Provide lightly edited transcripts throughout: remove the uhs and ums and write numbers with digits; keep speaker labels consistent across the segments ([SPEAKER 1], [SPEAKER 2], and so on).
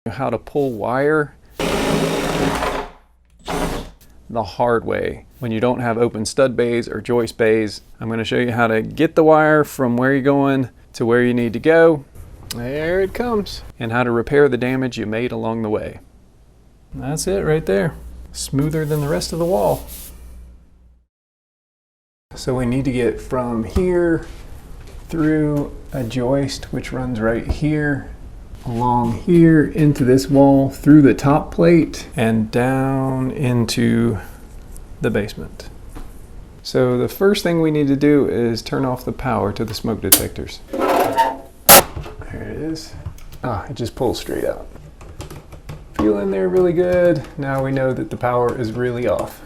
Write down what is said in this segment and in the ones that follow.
[SPEAKER 1] How to pull wire the hard way when you don't have open stud bays or joist bays. I'm going to show you how to get the wire from where you're going to where you need to go. There it comes. And how to repair the damage you made along the way. That's it right there. Smoother than the rest of the wall. So we need to get from here through a joist which runs right here, along here into this wall, through the top plate, and down into the basement. So the first thing we need to do is turn off the power to the smoke detectors. There it is. It just pulls straight out. Feel in there really good. Now we know that the power is really off.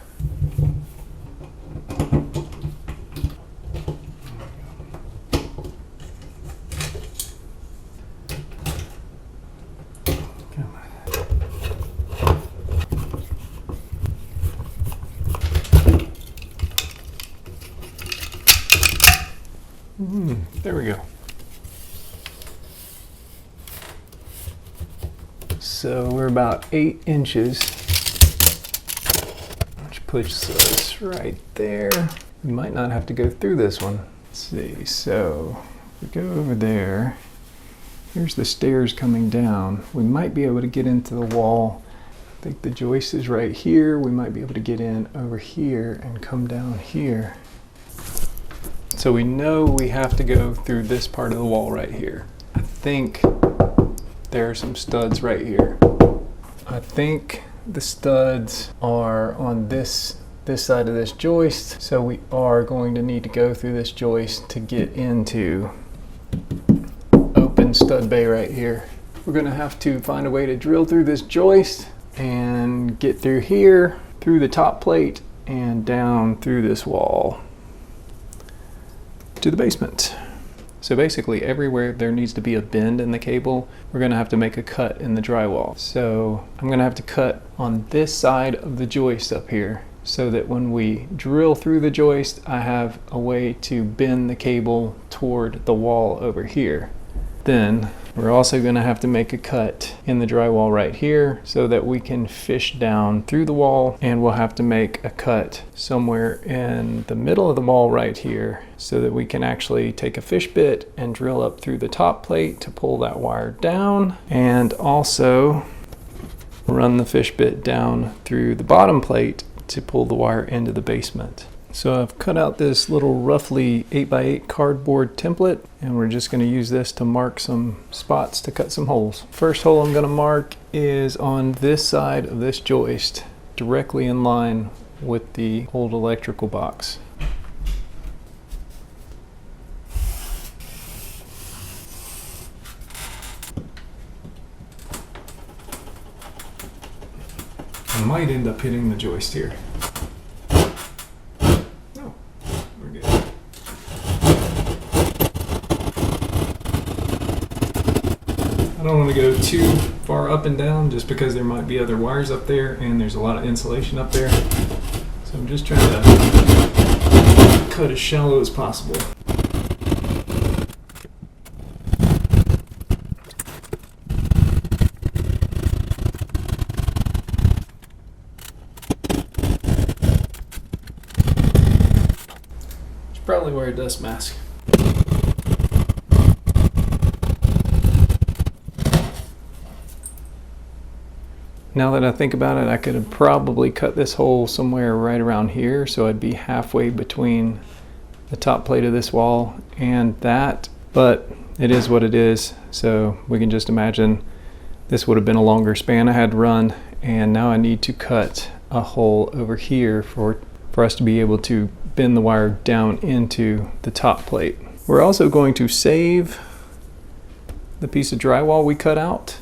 [SPEAKER 1] There we go. So we're about 8 inches, which puts us right there. We might not have to go through this one. Let's see, so we go over there. Here's the stairs coming down. We might be able to get into the wall. I think the joist is right here. We might be able to get in over here and come down here. So we know we have to go through this part of the wall right here. I think there are some studs right here. I think the studs are on this side of this joist. So we are going to need to go through this joist to get into open stud bay right here. We're gonna have to find a way to drill through this joist and get through here, through the top plate, and down through this wall to the basement. So basically everywhere there needs to be a bend in the cable, we're going to have to make a cut in the drywall. So I'm going to have to cut on this side of the joist up here so that when we drill through the joist, I have a way to bend the cable toward the wall over here. Then we're also going to have to make a cut in the drywall right here so that we can fish down through the wall, and we'll have to make a cut somewhere in the middle of the wall right here so that we can actually take a fish bit and drill up through the top plate to pull that wire down, and also run the fish bit down through the bottom plate to pull the wire into the basement. So I've cut out this little roughly 8x8 cardboard template, and we're just going to use this to mark some spots to cut some holes. First hole I'm going to mark is on this side of this joist, directly in line with the old electrical box. I might end up hitting the joist here. I don't want to go too far up and down just because there might be other wires up there and there's a lot of insulation up there. So I'm just trying to cut as shallow as possible. Should probably wear a dust mask. Now that I think about it, I could have probably cut this hole somewhere right around here, so I'd be halfway between the top plate of this wall and that, but it is what it is. So we can just imagine this would have been a longer span I had to run, and now I need to cut a hole over here for us to be able to bend the wire down into the top plate. We're also going to save the piece of drywall we cut out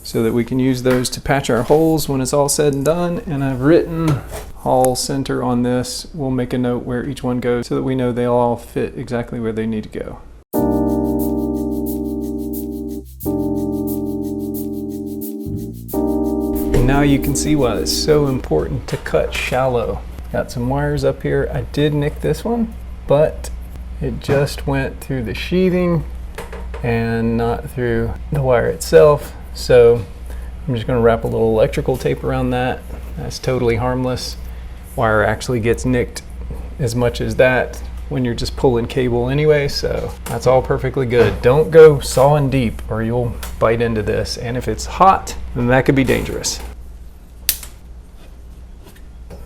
[SPEAKER 1] so that we can use those to patch our holes when it's all said and done. And I've written hall center on this. We'll make a note where each one goes so that we know they all fit exactly where they need to go. And now you can see why it's so important to cut shallow. Got some wires up here. I did nick this one, but it just went through the sheathing and not through the wire itself. So I'm just going to wrap a little electrical tape around that. That's totally harmless. Wire actually gets nicked as much as that when you're just pulling cable anyway, so that's all perfectly good. Don't go sawing deep or you'll bite into this, and if it's hot, then that could be dangerous.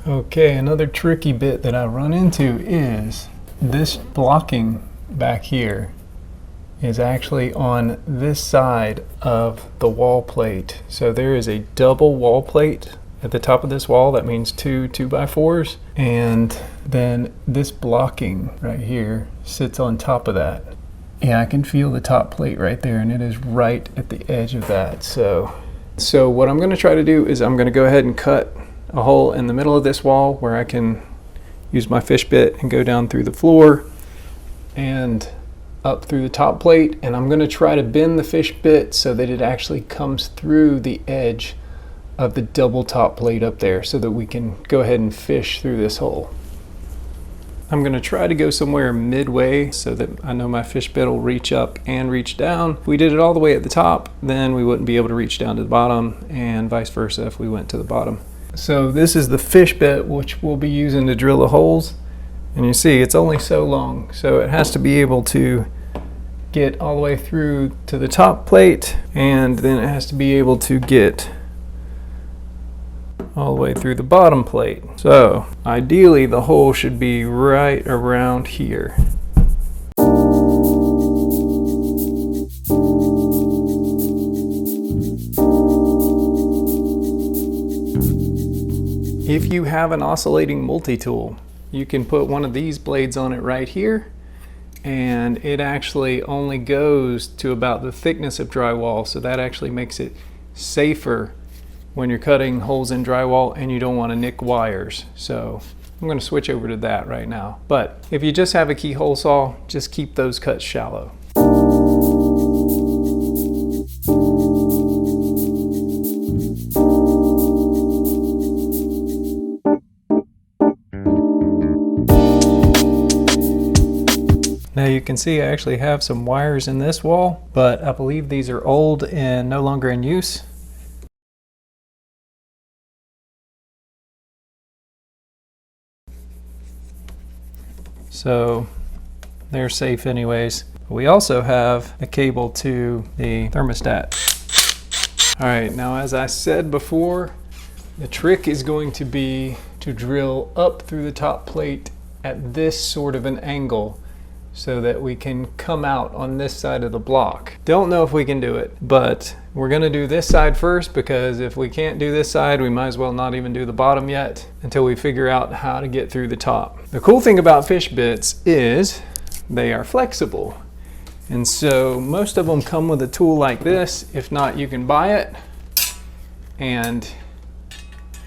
[SPEAKER 1] Okay, another tricky bit that I run into is this blocking back here is actually on this side of the wall plate. So there is a double wall plate at the top of this wall. That means two 2x4s, and then this blocking right here sits on top of that. Yeah, I can feel the top plate right there, and it is right at the edge of that. So what I'm going to try to do is I'm going to go ahead and cut a hole in the middle of this wall where I can use my fish bit and go down through the floor and up through the top plate, and I'm going to try to bend the fish bit so that it actually comes through the edge of the double top plate up there so that we can go ahead and fish through this hole. I'm going to try to go somewhere midway so that I know my fish bit will reach up and reach down. If we did it all the way at the top, then we wouldn't be able to reach down to the bottom, and vice versa if we went to the bottom. So this is the fish bit which we'll be using to drill the holes, and you see it's only so long, so it has to be able to get all the way through to the top plate, and then it has to be able to get all the way through the bottom plate. So ideally the hole should be right around here. If you have an oscillating multi-tool, you can put one of these blades on it right here, and it actually only goes to about the thickness of drywall, so that actually makes it safer when you're cutting holes in drywall and you don't want to nick wires. So I'm going to switch over to that right now. But if you just have a keyhole saw, just keep those cuts shallow. Now you can see I actually have some wires in this wall, but I believe these are old and no longer in use. So they're safe anyways. We also have a cable to the thermostat. All right, now as I said before, the trick is going to be to drill up through the top plate at this sort of an angle so that we can come out on this side of the block. Don't know if we can do it, but we're gonna do this side first, because if we can't do this side, we might as well not even do the bottom yet until we figure out how to get through the top. The cool thing about fish bits is they are flexible. And so most of them come with a tool like this. If not, you can buy it, and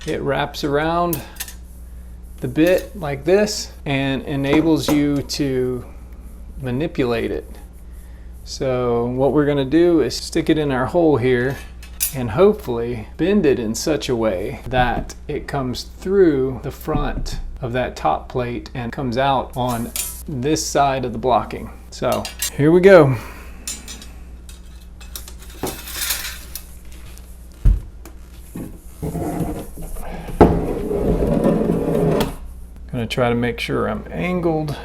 [SPEAKER 1] it wraps around the bit like this and enables you to manipulate it. So what we're going to do is stick it in our hole here and hopefully bend it in such a way that it comes through the front of that top plate and comes out on this side of the blocking. So here we go. Gonna try to make sure I'm angled.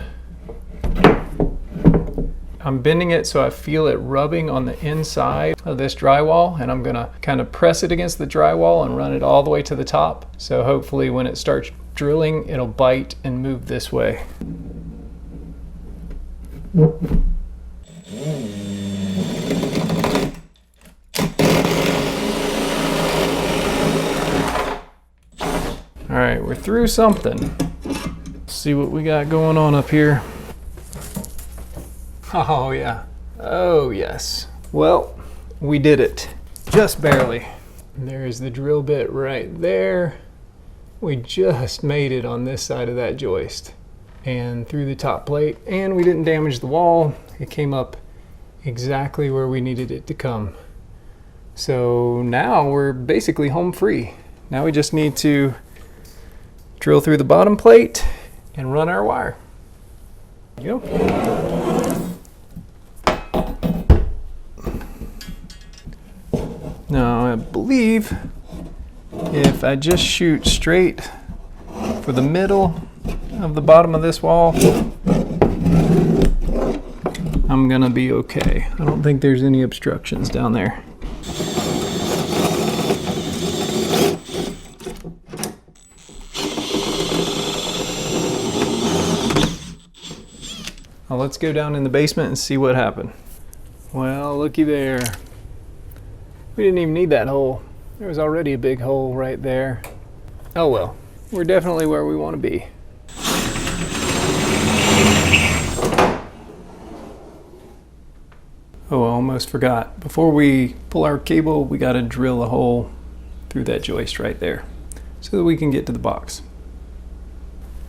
[SPEAKER 1] I'm bending it so I feel it rubbing on the inside of this drywall, and I'm gonna kind of press it against the drywall and run it all the way to the top. So hopefully when it starts drilling, it'll bite and move this way. All right, we're through something. Let's see what we got going on up here. Oh yeah, oh yes. Well, we did it, just barely. There's the drill bit right there. We just made it on this side of that joist and through the top plate, and we didn't damage the wall. It came up exactly where we needed it to come. So now we're basically home free. Now we just need to drill through the bottom plate and run our wire. There you go. Now I believe if I just shoot straight for the middle of the bottom of this wall, I'm gonna be okay. I don't think there's any obstructions down there. Now let's go down in the basement and see what happened. Well, looky there. We didn't even need that hole. There was already a big hole right there. Oh well, we're definitely where we want to be. Oh, I almost forgot. Before we pull our cable, we got to drill a hole through that joist right there so that we can get to the box.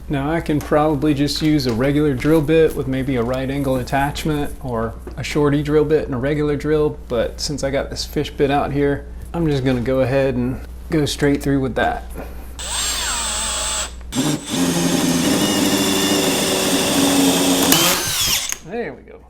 [SPEAKER 1] Now I can probably just use a regular drill bit with maybe a right angle attachment, or a shorty drill bit and a regular drill, but since I got this fish bit out here, I'm just going to go ahead and go straight through with that. There we go.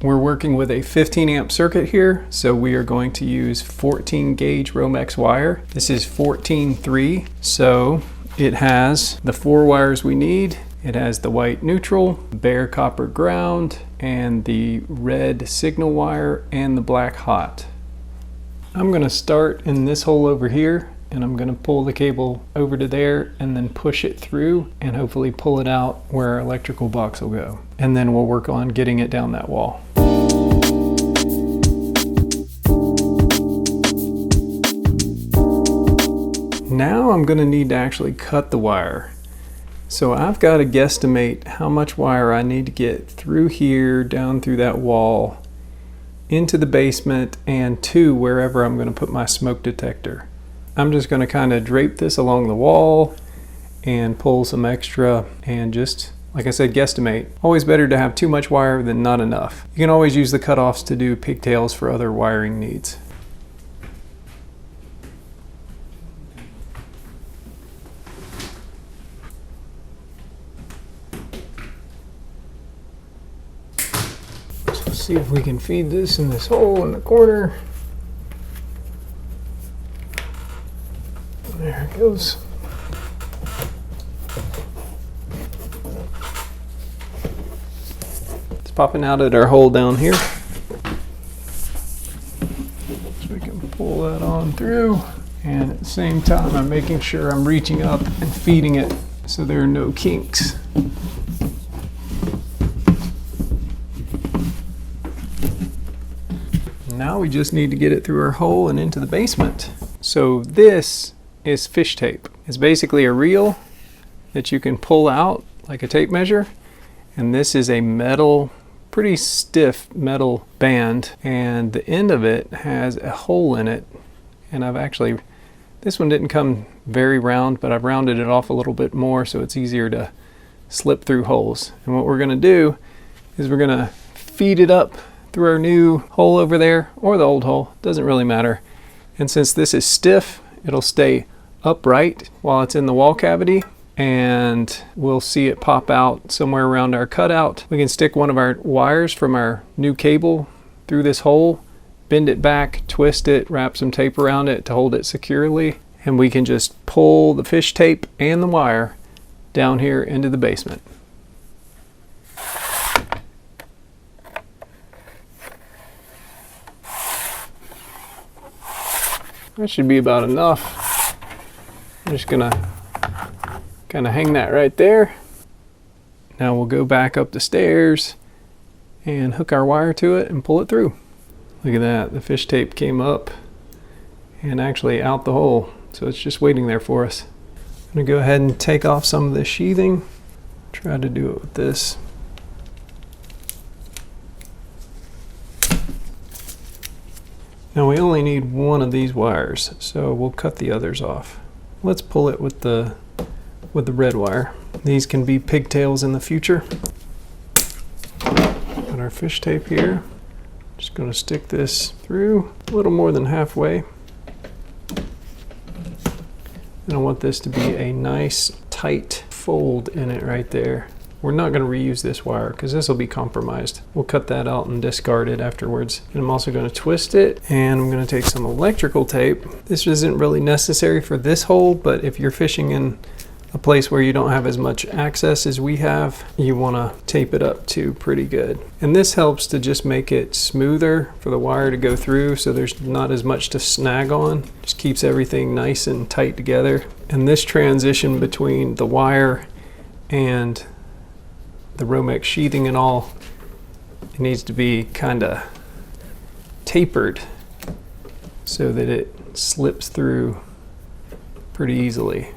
[SPEAKER 1] We're working with a 15 amp circuit here, so we are going to use 14 gauge Romex wire. This is 14-3, so it has the 4 wires we need. It has the white neutral, bare copper ground, and the red signal wire, and the black hot. I'm going to start in this hole over here, and I'm going to pull the cable over to there and then push it through and hopefully pull it out where our electrical box will go. And then we'll work on getting it down that wall. Now I'm going to need to actually cut the wire. So I've got to guesstimate how much wire I need to get through here, down through that wall, into the basement, and to wherever I'm going to put my smoke detector. I'm just going to kind of drape this along the wall and pull some extra and just, like I said, guesstimate. Always better to have too much wire than not enough. You can always use the cutoffs to do pigtails for other wiring needs. See if we can feed this in this hole in the corner. There it goes. It's popping out at our hole down here. So we can pull that on through. And at the same time, I'm making sure I'm reaching up and feeding it so there are no kinks. Now we just need to get it through our hole and into the basement. So this is fish tape. It's basically a reel that you can pull out like a tape measure. And this is a metal, pretty stiff metal band. And the end of it has a hole in it. And I've actually, this one didn't come very round, but I've rounded it off a little bit more so it's easier to slip through holes. And what we're gonna do is we're gonna feed it up through our new hole over there, or the old hole, doesn't really matter. And since this is stiff, it'll stay upright while it's in the wall cavity, and we'll see it pop out somewhere around our cutout. We can stick one of our wires from our new cable through this hole, bend it back, twist it, wrap some tape around it to hold it securely, and we can just pull the fish tape and the wire down here into the basement. That should be about enough. I'm just gonna kind of hang that right there. Now we'll go back up the stairs and hook our wire to it and pull it through. Look at that, the fish tape came up and actually out the hole. So it's just waiting there for us. I'm gonna go ahead and take off some of the sheathing. Try to do it with this. Now we only need one of these wires, so we'll cut the others off. Let's pull it with the red wire. These can be pigtails in the future. Got our fish tape here. Just going to stick this through a little more than halfway. And I want this to be a nice tight fold in it right there. We're not going to reuse this wire because this will be compromised. We'll cut that out and discard it afterwards. And I'm also going to twist it, and I'm going to take some electrical tape. This isn't really necessary for this hole, but if you're fishing in a place where you don't have as much access as we have, you want to tape it up too pretty good. And this helps to just make it smoother for the wire to go through, so there's not as much to snag on. Just keeps everything nice and tight together. And this transition between the wire and the Romex sheathing and all, it needs to be kind of tapered so that it slips through pretty easily.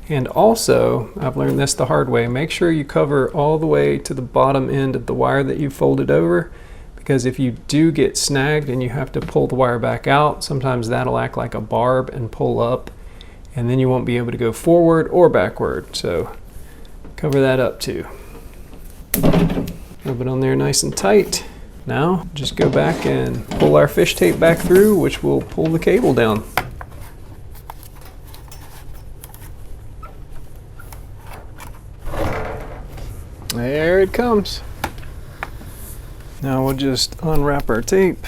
[SPEAKER 1] And also, I've learned this the hard way, make sure you cover all the way to the bottom end of the wire that you folded over, because if you do get snagged and you have to pull the wire back out, sometimes that'll act like a barb and pull up, and then you won't be able to go forward or backward. So cover that up too. Rub it on there nice and tight. Now just go back and pull our fish tape back through, which will pull the cable down. There it comes. Now we'll just unwrap our tape,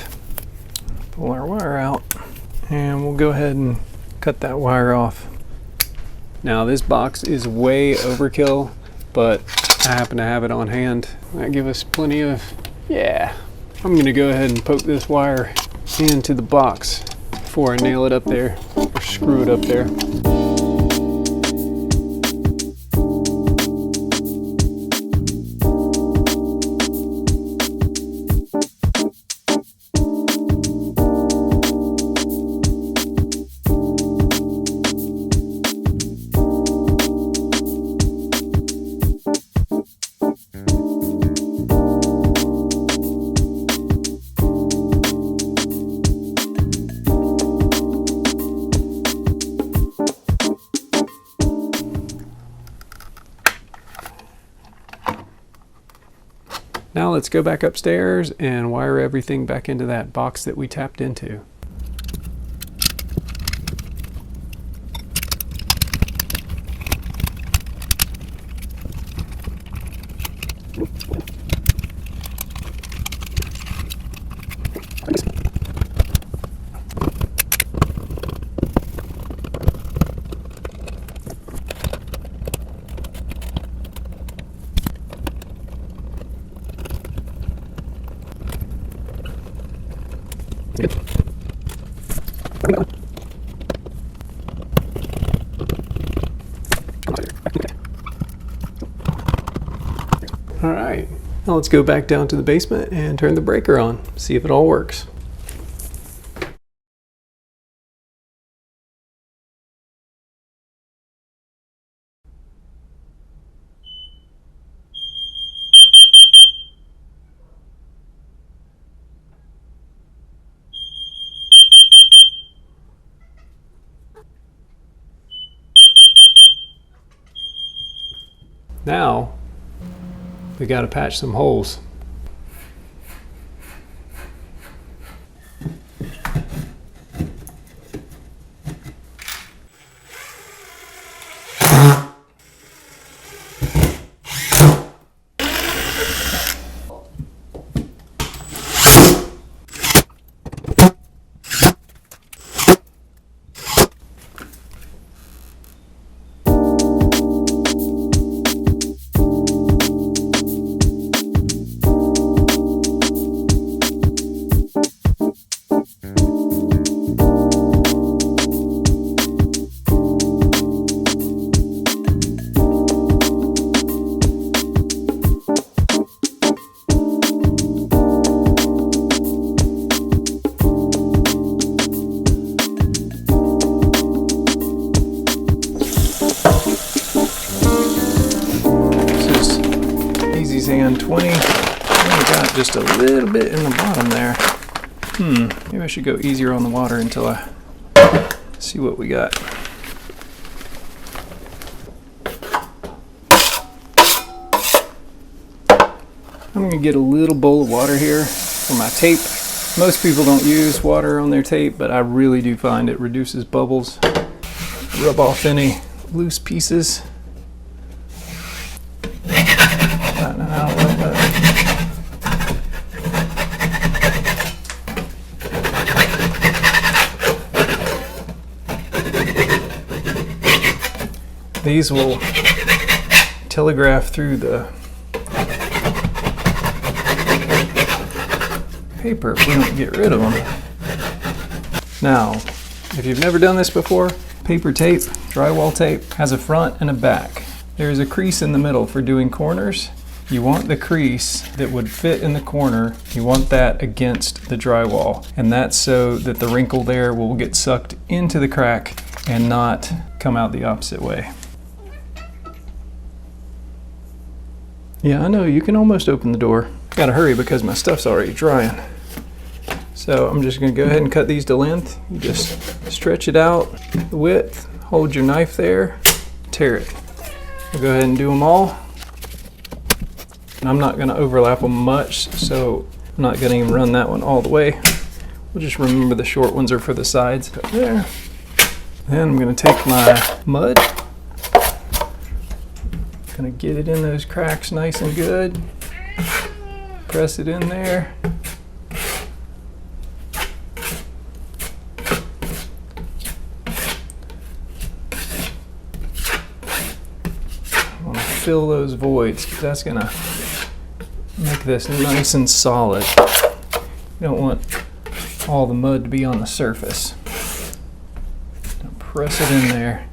[SPEAKER 1] pull our wire out, and we'll go ahead and cut that wire off. Now this box is way overkill, but I happen to have it on hand. That gives us plenty of, yeah. I'm gonna go ahead and poke this wire into the box before I nail it up there or screw it up there. Now let's go back upstairs and wire everything back into that box that we tapped into. All right, now let's go back down to the basement and turn the breaker on, see if it all works. Now, we got to patch some holes. Sand 20. I only got just a little bit in the bottom there. Maybe I should go easier on the water until I see what we got. I'm gonna get a little bowl of water here for my tape. Most people don't use water on their tape, but I really do find it reduces bubbles, rub off any loose pieces. These will telegraph through the paper if we don't get rid of them. Now, if you've never done this before, paper tape, drywall tape, has a front and a back. There is a crease in the middle for doing corners. You want the crease that would fit in the corner, you want that against the drywall. And that's so that the wrinkle there will get sucked into the crack and not come out the opposite way. Yeah, I know, you can almost open the door. Gotta hurry because my stuff's already drying. So I'm just gonna go ahead and cut these to length. You just stretch it out the width, hold your knife there, tear it. We'll go ahead and do them all. And I'm not gonna overlap them much, so I'm not gonna even run that one all the way. We'll just remember the short ones are for the sides. Up there. Then I'm gonna take my mud. Gonna get it in those cracks nice and good. Press it in there. I want to fill those voids because that's gonna make this nice and solid. You don't want all the mud to be on the surface. Press it in there.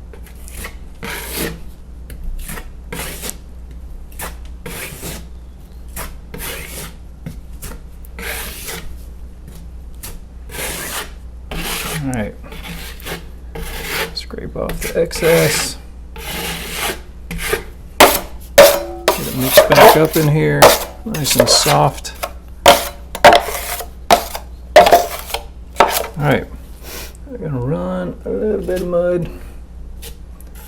[SPEAKER 1] All right, scrape off the excess. Get it mixed back up in here, nice and soft. All right, I'm gonna run a little bit of mud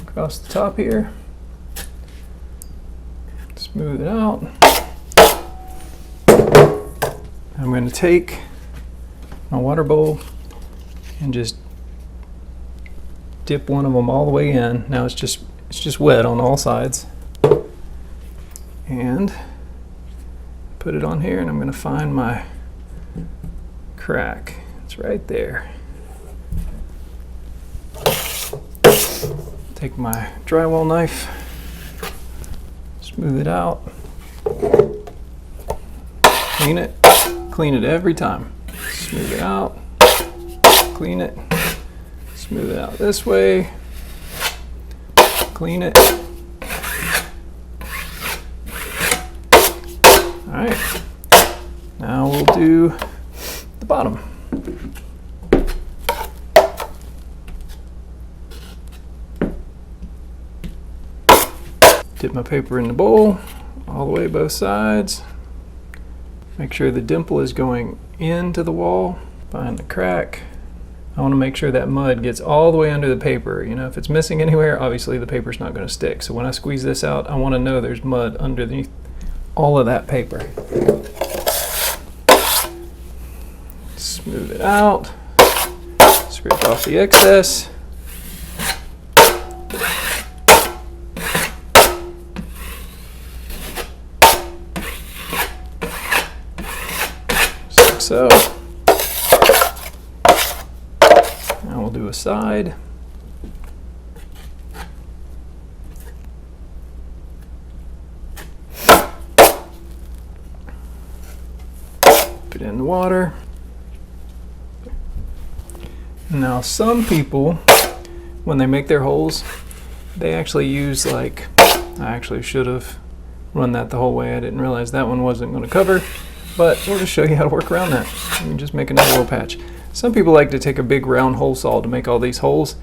[SPEAKER 1] across the top here. Smooth it out. I'm gonna take my water bowl and just dip one of them all the way in. Now it's just wet on all sides. And put it on here, and I'm going to find my crack. It's right there. Take my drywall knife, smooth it out, clean it every time. Smooth it out. Clean it, smooth it out this way, clean it. All right, now we'll do the bottom. Dip my paper in the bowl, all the way both sides. Make sure the dimple is going into the wall, find the crack. I want to make sure that mud gets all the way under the paper. You know, if it's missing anywhere, obviously the paper's not going to stick. So when I squeeze this out, I want to know there's mud underneath all of that paper. Smooth it out. Scrape off the excess. Just like so. Now we'll do a side. Put it in the water. Now some people, when they make their holes, they actually use I actually should have run that the whole way. I didn't realize that one wasn't going to cover, but we'll just show you how to work around that. You can just make another little patch. Some people like to take a big round hole saw to make all these holes,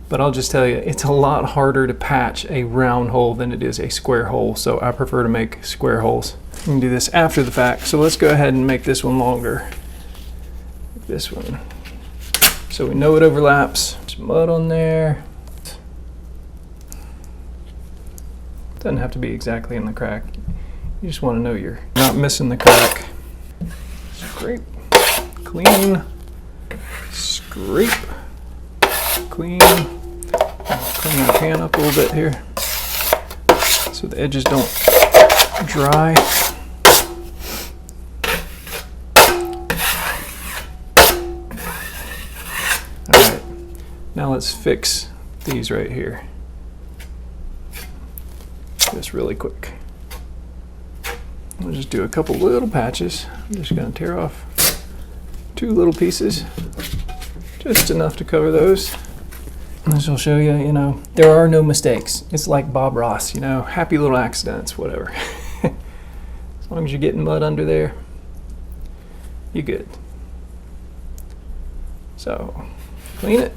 [SPEAKER 1] but I'll just tell you, it's a lot harder to patch a round hole than it is a square hole, so I prefer to make square holes. You can do this after the fact, so let's go ahead and make this one longer. This one. So we know it overlaps. There's mud on there. Doesn't have to be exactly in the crack. You just want to know you're not missing the crack. Scrape, clean, scrape, clean. I'll clean the pan up a little bit here so the edges don't dry. Alright, now let's fix these right here. just really quick. I'll just do a couple little patches. I'm just going to tear off 2 little pieces, just enough to cover those. This will show you, there are no mistakes. It's like Bob Ross, happy little accidents, whatever. As long as you're getting mud under there, you're good. So, clean it.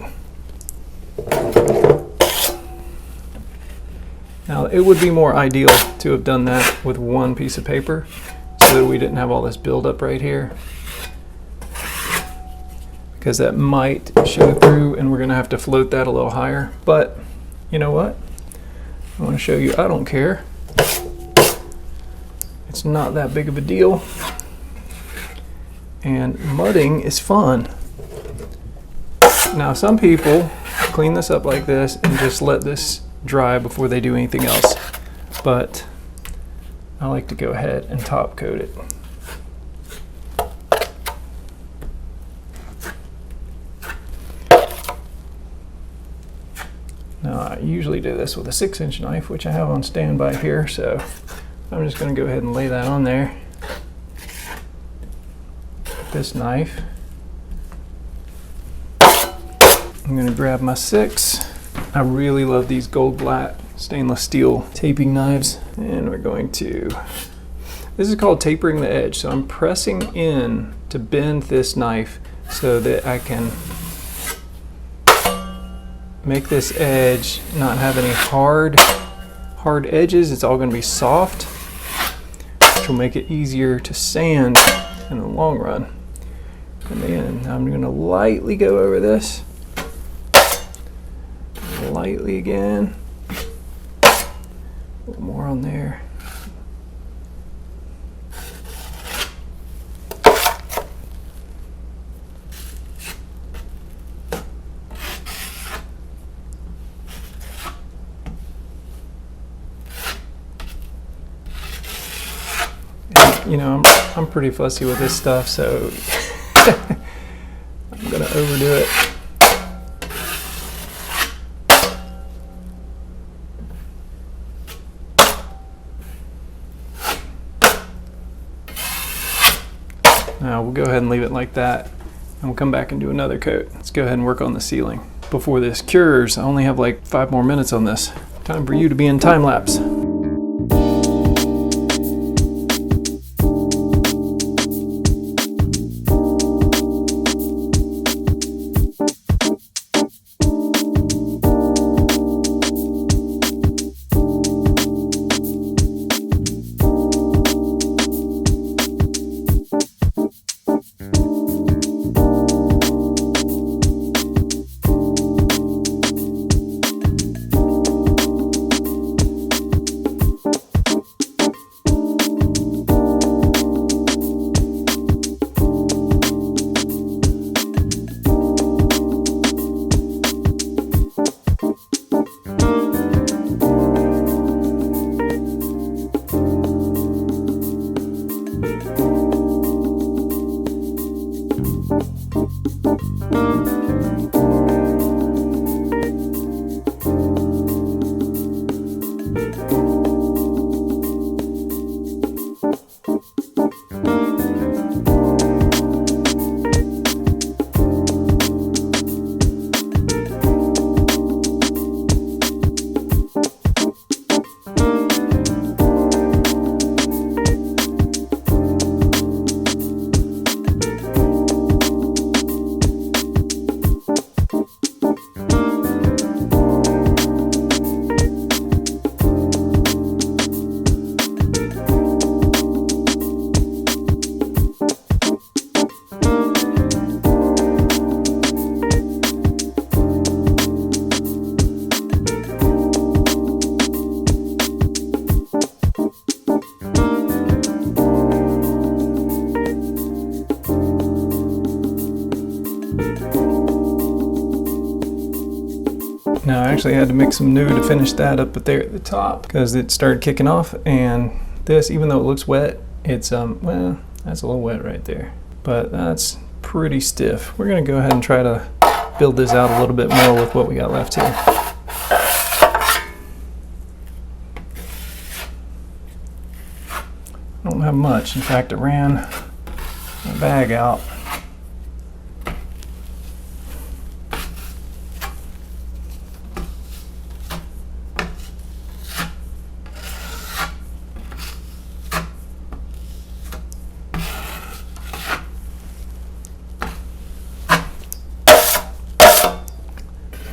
[SPEAKER 1] Now, it would be more ideal to have done that with 1 piece of paper so that we didn't have all this buildup right here, because that might show through and we're going to have to float that a little higher. But you know what? I want to show you I don't care. It's not that big of a deal. And mudding is fun. Now, some people clean this up like this and just let this dry before they do anything else, but I like to go ahead and top coat it. Now, I usually do this with a 6-inch knife, which I have on standby here, so I'm just going to go ahead and lay that on there. This knife. I'm going to grab my 6. I really love these Goldblatt stainless steel taping knives, and we're going to, this is called tapering the edge, so I'm pressing in to bend this knife so that I can make this edge not have any hard edges. It's all going to be soft, which will make it easier to sand in the long run. And then I'm going to lightly go over this. Lightly again. A little more on there. And, I'm pretty fussy with this stuff, so I'm gonna overdo it. Now we'll go ahead and leave it like that, and we'll come back and do another coat. Let's go ahead and work on the ceiling. Before this cures, I only have like 5 more minutes on this. Time for you to be in time lapse. Now I actually had to mix some new to finish that up there at the top because it started kicking off, and this, even though it looks wet, it's well, that's a little wet right there, but that's pretty stiff. We're gonna go ahead and try to build this out a little bit more with what we got left here. don't have much. In fact, I ran my bag out.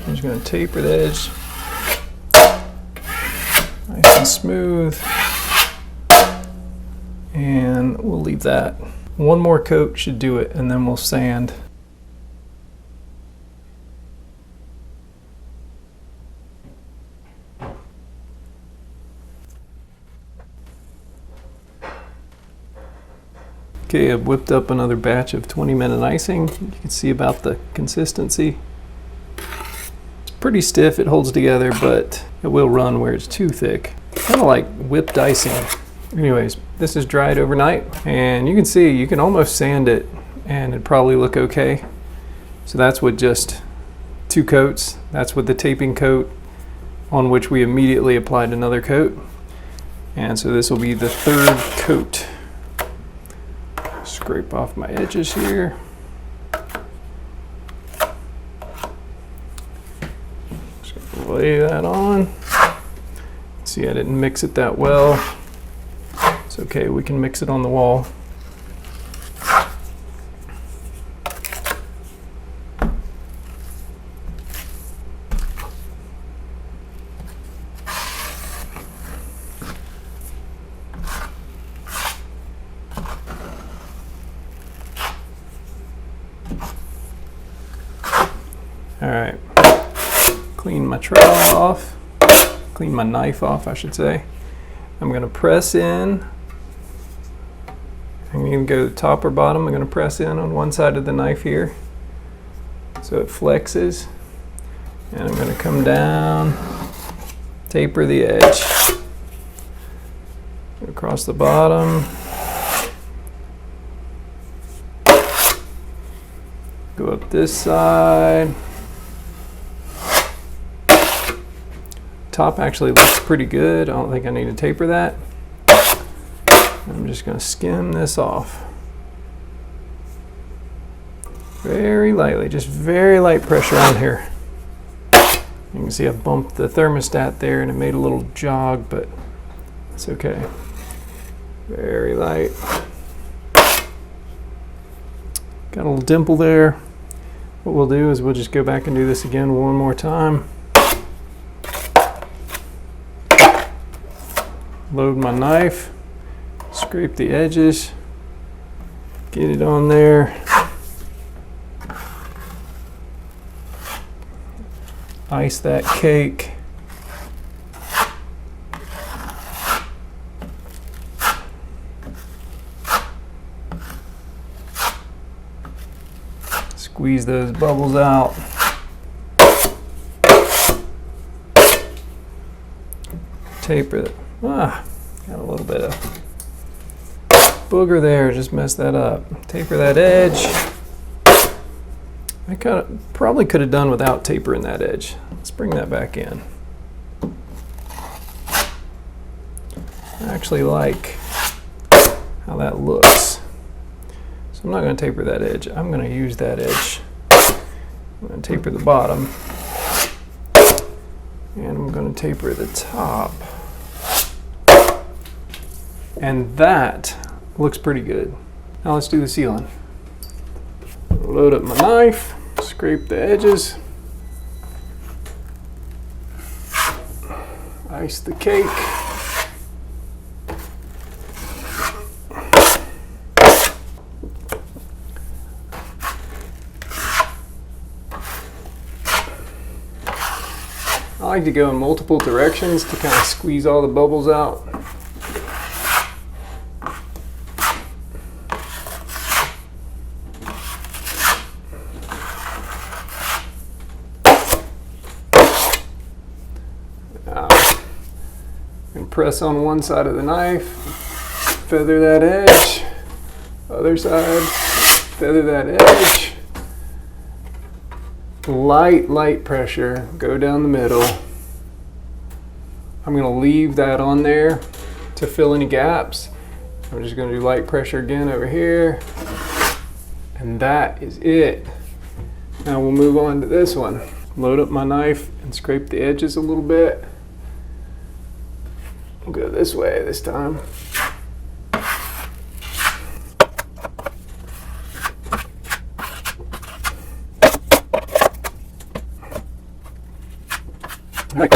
[SPEAKER 1] I'm just going to taper the edge nice and smooth, and we'll leave that. One more coat should do it, and then we'll sand. Okay, I've whipped up another batch of 20-minute icing. You can see about the consistency. It's pretty stiff, it holds together, but it will run where it's too thick. Kind of like whipped icing. Anyways, this is dried overnight, and you can see you can almost sand it and it'd probably look okay. So that's with just 2 coats. That's with the taping coat on which we immediately applied another coat. And so this will be the 3rd coat. Scrape off my edges here. Just gonna lay that on. See, I didn't mix it that well. It's okay, we can mix it on the wall. All right, clean my trowel off, clean my knife off, I should say. I'm gonna press in. I'm gonna go top or bottom. I'm gonna press in on one side of the knife here, so it flexes. And I'm gonna come down, taper the edge, across the bottom, go up this side. Top actually looks pretty good. I don't think I need to taper that. I'm just going to skim this off. Very lightly, just very light pressure on here. You can see I bumped the thermostat there and it made a little jog, but it's okay. Very light. Got a little dimple there. What we'll do is we'll just go back and do this again one more time. Load my knife, scrape the edges, get it on there. Ice that cake. Squeeze those bubbles out. Taper it. Got a little bit of booger there, just messed that up. Taper that edge. I probably could have done without tapering that edge. Let's bring that back in. I actually like how that looks. So I'm not going to taper that edge. I'm going to use that edge. I'm going to taper the bottom. And I'm going to taper the top. And that looks pretty good. Now let's do the sealing. Load up my knife, scrape the edges, ice the cake. I like to go in multiple directions to kind of squeeze all the bubbles out. And press on one side of the knife, feather that edge, other side, feather that edge. Light pressure, go down the middle. I'm going to leave that on there to fill any gaps. I'm just going to do light pressure again over here. And that is it. Now we'll move on to this one. Load up my knife and scrape the edges a little bit. We'll go this way this time. All right,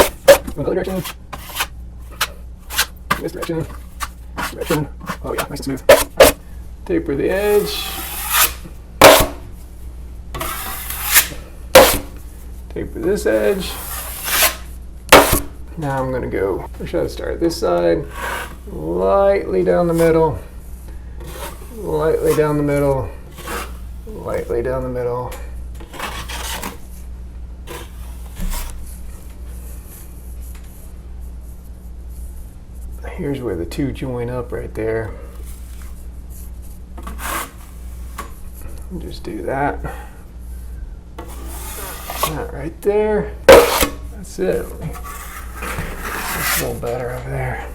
[SPEAKER 1] one other direction. This direction. This direction. Oh yeah, nice and smooth. Taper the edge. Taper this edge. Now I'm gonna go, where should I start? This side, lightly down the middle, lightly down the middle, lightly down the middle. Here's where the two join up right there. Just do that. That right there. That's it. That's a little better over there.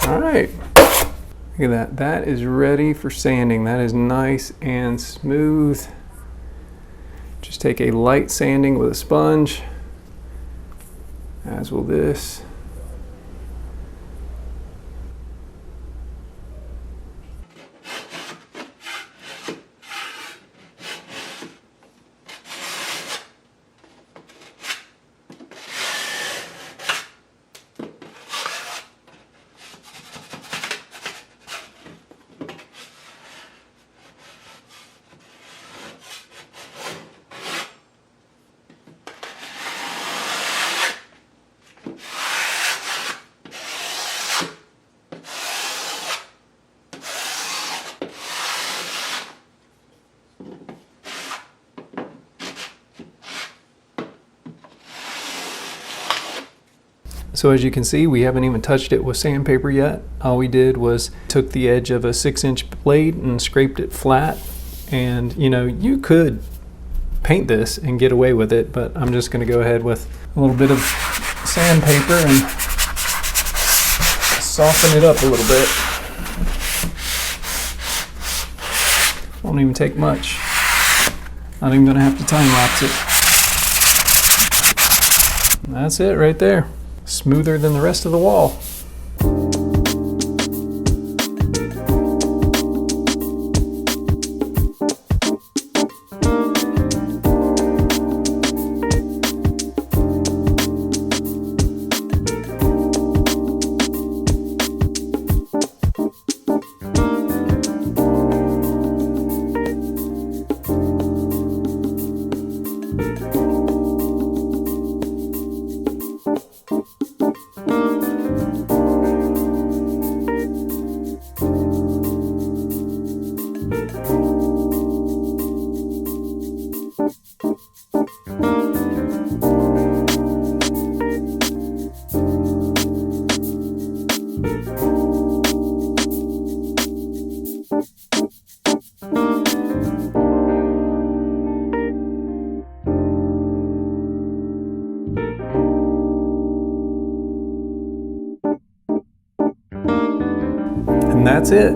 [SPEAKER 1] All right. Look at that. That is ready for sanding. That is nice and smooth. Just take a light sanding with a sponge, as will this. So as you can see, we haven't even touched it with sandpaper yet. All we did was took the edge of a 6-inch blade and scraped it flat. And you know, you could paint this and get away with it, but I'm just going to go ahead with a little bit of sandpaper and soften it up a little bit. Won't even take much. Not even going to have to time lapse it. And that's it right there. Smoother than the rest of the wall. And that's it.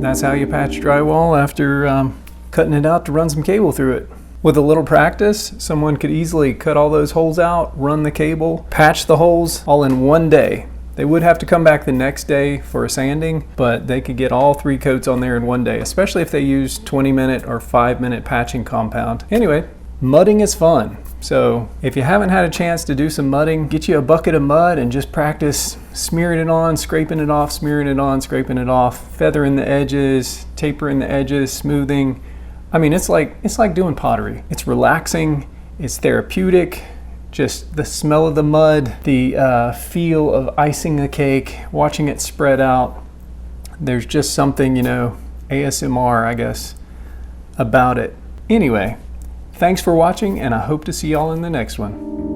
[SPEAKER 1] That's how you patch drywall after cutting it out to run some cable through it. With a little practice, someone could easily cut all those holes out, run the cable, patch the holes all in one day. They would have to come back the next day for a sanding, but they could get all 3 coats on there in one day, especially if they use 20-minute or 5-minute patching compound. Anyway, mudding is fun. So if you haven't had a chance to do some mudding, get you a bucket of mud and just practice smearing it on, scraping it off, smearing it on, scraping it off, feathering the edges, tapering the edges, smoothing. I mean, it's like doing pottery. It's relaxing, it's therapeutic. Just the smell of the mud, the feel of icing the cake, watching it spread out. There's just something, you know, ASMR, I guess, about it. Anyway, thanks for watching, and I hope to see y'all in the next one.